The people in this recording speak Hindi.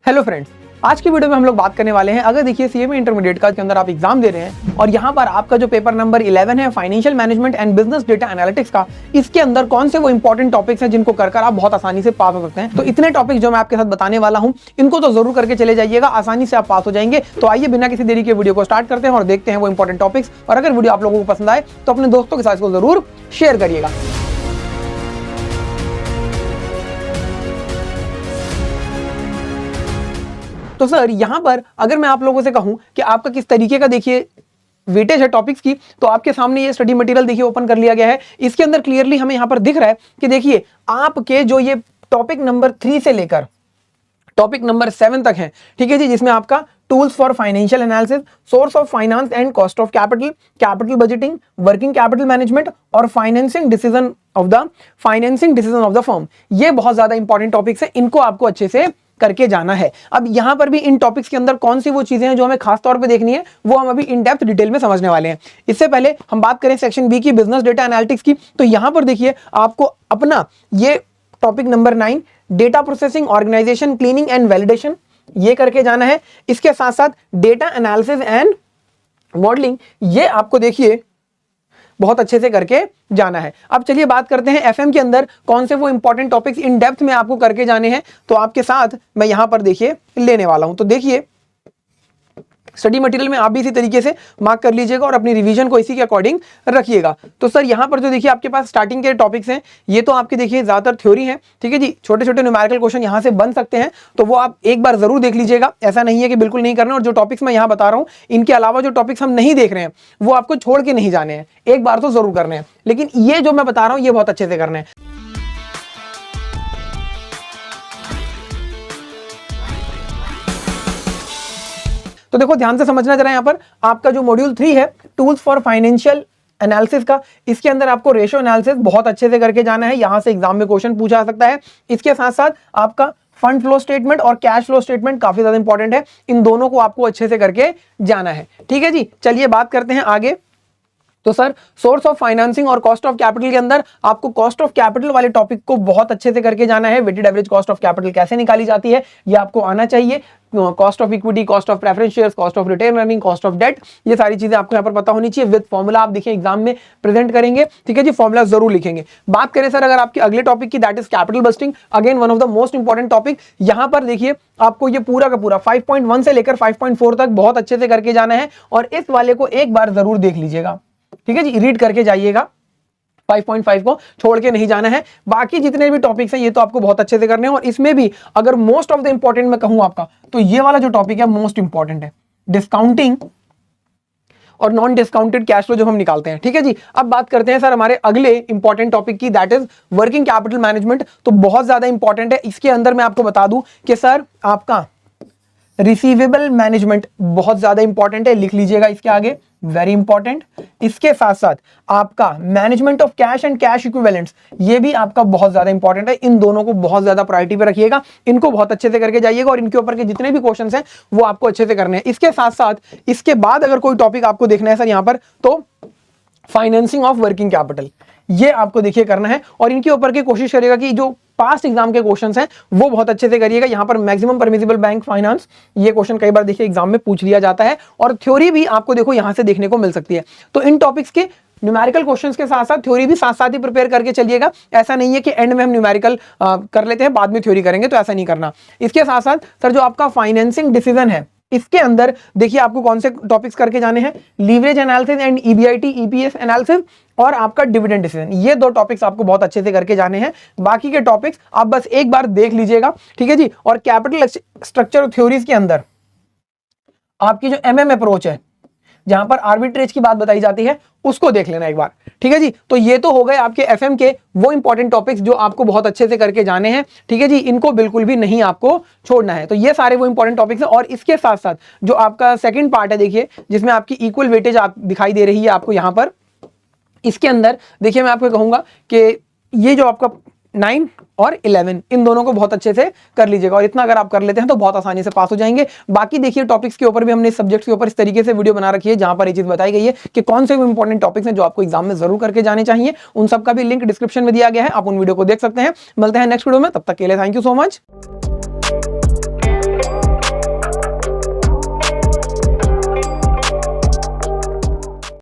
हेलो फ्रेंड्स, आज की वीडियो में हम लोग बात करने वाले हैं। अगर देखिए सीएमए इंटरमीडिएट का के अंदर आप एग्जाम दे रहे हैं और यहाँ पर आपका जो पेपर नंबर 11 है financial management and business data analytics का, इसके अंदर कौन से वो इंपॉर्टेंट टॉपिक्स हैं जिनको कर आप बहुत आसानी से पास हो सकते हैं। तो इतने टॉपिक जो मैं आपके साथ बताने वाला हूँ, इनको तो जरूर करके चले जाइएगा, आसानी से आप पास हो जाएंगे। तो आइए बिना किसी देरी के वीडियो को स्टार्ट करते हैं और देखते हैं वो इंपॉर्टेंट टॉपिक्स। और अगर वीडियो आप लोगों को पसंद आए तो अपने दोस्तों के साथ इसको जरूर शेयर करिएगा। तो सर यहां पर अगर मैं आप लोगों से कहूं कि आपका किस तरीके का देखिए वेटेज है टॉपिक्स की, तो आपके सामने ये स्टडी मटेरियल देखिए ओपन कर लिया गया है। इसके अंदर क्लियरली हमें यहां पर दिख रहा है कि देखिए आपके जो ये टॉपिक नंबर 3 से लेकर टॉपिक नंबर 7 तक है, ठीक है जी, जिसमें आपका tools for financial analysis, source of finance and cost of capital, capital budgeting, working capital management और financing decision of the firm, ये बहुत ज्यादा इंपॉर्टेंट टॉपिक्स है। इनको आपको अच्छे से करके जाना है। अब यहां पर भी इन टॉपिक्स के अंदर कौन सी वो चीजें हैं जो हमें खास तौर पे देखनी है, वो हम अभी इन डेप्थ डिटेल में समझने वाले हैं। इससे पहले हम बात करें सेक्शन बी की, बिजनेस डेटा एनालिटिक्स की, तो यहां पर देखिए आपको अपना ये topic number 9 data processing, organisation, cleaning and validation, ये करके जाना है। इसके साथ साथ डेटा एनालिसिस एंड मॉडलिंग, ये आपको देखिए बहुत अच्छे से करके जाना है। अब चलिए बात करते हैं एफएम के अंदर कौन से वो इंपॉर्टेंट टॉपिक्स इन डेप्थ में आपको करके जाने हैं। तो आपके साथ मैं यहां पर देखिए लेने वाला हूं। तो देखिए स्टडी मटेरियल में आप भी इसी तरीके से मार्क कर लीजिएगा और अपनी रिवीजन को इसी के अकॉर्डिंग रखिएगा। तो सर यहां पर जो देखिए आपके पास स्टार्टिंग के टॉपिक्स हैं, ये तो आपके देखिए ज्यादातर थ्योरी है, ठीक है जी। छोटे छोटे न्यूमेरिकल क्वेश्चन यहां से बन सकते हैं, तो वो आप एक बार जरूर देख लीजिएगा। ऐसा नहीं है कि बिल्कुल नहीं करना। और जो टॉपिक्स मैं यहां बता रहा हूं, इनके अलावा जो टॉपिक्स हम नहीं देख रहे हैं वो आपको छोड़ के नहीं जाने हैं, एक बार तो जरूर करने हैं। लेकिन ये जो मैं बता रहा हूं ये बहुत अच्छे से करने हैं। तो देखो ध्यान से समझना जरा, यहां पर आपका जो मॉड्यूल 3 है टूल्स फॉर फाइनेंशियल एनालिसिस का, इसके अंदर आपको रेशियो एनालिसिस बहुत अच्छे से करके जाना है। यहां से एग्जाम में क्वेश्चन पूछा जा सकता है। इसके साथ साथ आपका फंड फ्लो स्टेटमेंट और कैश फ्लो स्टेटमेंट काफी ज्यादा इंपॉर्टेंट है। इन दोनों को आपको अच्छे से करके जाना है, ठीक है जी। चलिए बात करते हैं आगे। तो सर सोर्स ऑफ फाइनेंसिंग और कॉस्ट ऑफ कैपिटल के अंदर आपको कॉस्ट ऑफ कैपिटल वाले टॉपिक को बहुत अच्छे से करके जाना है। Weighted average cost of capital कैसे निकाली जाती है ये आपको आना चाहिए। Cost of equity, cost of preference shares, cost of retained earning, cost of debt, ये सारी चीजें आपको यहाँ पर पता होनी चाहिए। विद फॉर्मूला आप देखिए एग्जाम में प्रेजेंट करेंगे, ठीक है जी, फॉर्मूला जरूर लिखेंगे। बात करें सर अगर आपके अगले टॉपिक की, that is capital budgeting, again one of the most important topic. यहां पर देखिए आपको ये पूरा का पूरा 5.1 से लेकर 5.4 तक बहुत अच्छे से करके जाना है। और इस वाले को एक बार जरूर देख लीजिएगा, ठीक है जी, रीड करके जाइएगा। 5.5 को छोड़ के नहीं जाना है। बाकी जितने भी टॉपिक्स हैं ये तो आपको बहुत अच्छे से करने हैं। और इसमें भी अगर मोस्ट ऑफ द इंपॉर्टेंट मैं कहूं आपका, तो ये वाला जो टॉपिक है मोस्ट इंपॉर्टेंट है, डिस्काउंटिंग और नॉन डिस्काउंटेड कैश फ्लो जो हम निकालते हैं, ठीक है जी। अब बात करते हैं सर हमारे अगले इंपॉर्टेंट टॉपिक की, that is working capital management. तो बहुत ज्यादा इंपॉर्टेंट है। इसके अंदर मैं आपको बता दूं कि सर आपका रिसीवेबल मैनेजमेंट बहुत ज्यादा इंपॉर्टेंट है, लिख लीजिएगा इसके आगे, वेरी इंपॉर्टेंट। इसके साथ साथ आपका management of cash and cash equivalents, ये भी आपका बहुत ज्यादा इंपॉर्टेंट है। इन दोनों को बहुत ज्यादा प्रायोरिटी पे रखिएगा, इनको बहुत अच्छे से करके जाइएगा और इनके ऊपर के जितने भी क्वेश्चंस हैं वो आपको अच्छे से करने हैं। इसके साथ साथ इसके बाद अगर कोई टॉपिक आपको देखना है सर यहां पर, तो फाइनेंसिंग ऑफ वर्किंग कैपिटल, ये आपको देखिए करना है। और इनके ऊपर की कोशिश करिएगा कि जो पास्ट एग्जाम के क्वेश्चंस हैं वो बहुत अच्छे से करिएगा। यहां पर मैक्सिमम परमिसिबल बैंक फाइनेंस, ये क्वेश्चन कई बार देखिए एग्जाम में पूछ लिया जाता है। और थ्योरी भी आपको देखो यहां से देखने को मिल सकती है। तो इन टॉपिक्स के न्यूमेरिकल क्वेश्चंस के साथ साथ थ्योरी भी साथ साथ ही प्रिपेयर करके चलिएगा। ऐसा नहीं है कि एंड में हम न्यूमेरिकल कर लेते हैं बाद में थ्योरी करेंगे, तो ऐसा नहीं करना। इसके साथ साथ सर जो आपका फाइनेंसिंग डिसीजन है, इसके अंदर देखिए आपको कौन से टॉपिक्स करके जाने हैं, leverage analysis and EBIT EPS analysis और आपका डिविडेंड डिसीजन, ये दो टॉपिक्स आपको बहुत अच्छे से करके जाने हैं। बाकी के टॉपिक्स आप बस एक बार देख लीजिएगा, ठीक है जी। और कैपिटल स्ट्रक्चर थ्योरीज के अंदर आपकी जो एमएम अप्रोच है, जहां पर आर्बिट्रेज की बात बताई जाती है, उसको देख लेना एक बार, ठीक है जी। तो ये तो हो गए आपके एफएम के वो इंपॉर्टेंट टॉपिक्स जो आपको बहुत अच्छे से करके जाने हैं, ठीक है जी। इनको बिल्कुल भी नहीं आपको छोड़ना है। तो ये सारे वो इंपॉर्टेंट टॉपिक्स हैं। और इसके साथ साथ जो आपका सेकंड पार्ट है देखिए, जिसमें आपकी इक्वल वेटेज आप दिखाई दे रही है आपको यहां पर, इसके अंदर देखिए मैं आपको कहूंगा कि ये जो आपका 9 और 11, इन दोनों को बहुत अच्छे से कर लीजिएगा। और इतना अगर आप कर लेते हैं तो बहुत आसानी से पास हो जाएंगे। बाकी देखिए टॉपिक्स के ऊपर भी हमने सब्जेक्ट्स के ऊपर इस तरीके से वीडियो बना रखी है, जहां पर ये चीज बताई गई है कि कौन से इंपॉर्टेंट टॉपिक्स हैं जो आपको एग्जाम में जरूर करके जाने चाहिए। उन सब का भी लिंक डिस्क्रिप्शन में दिया गया है, आप उन वीडियो को देख सकते हैं। मिलते हैं नेक्स्ट वीडियो में, तब तक के लिए थैंक यू सो मच।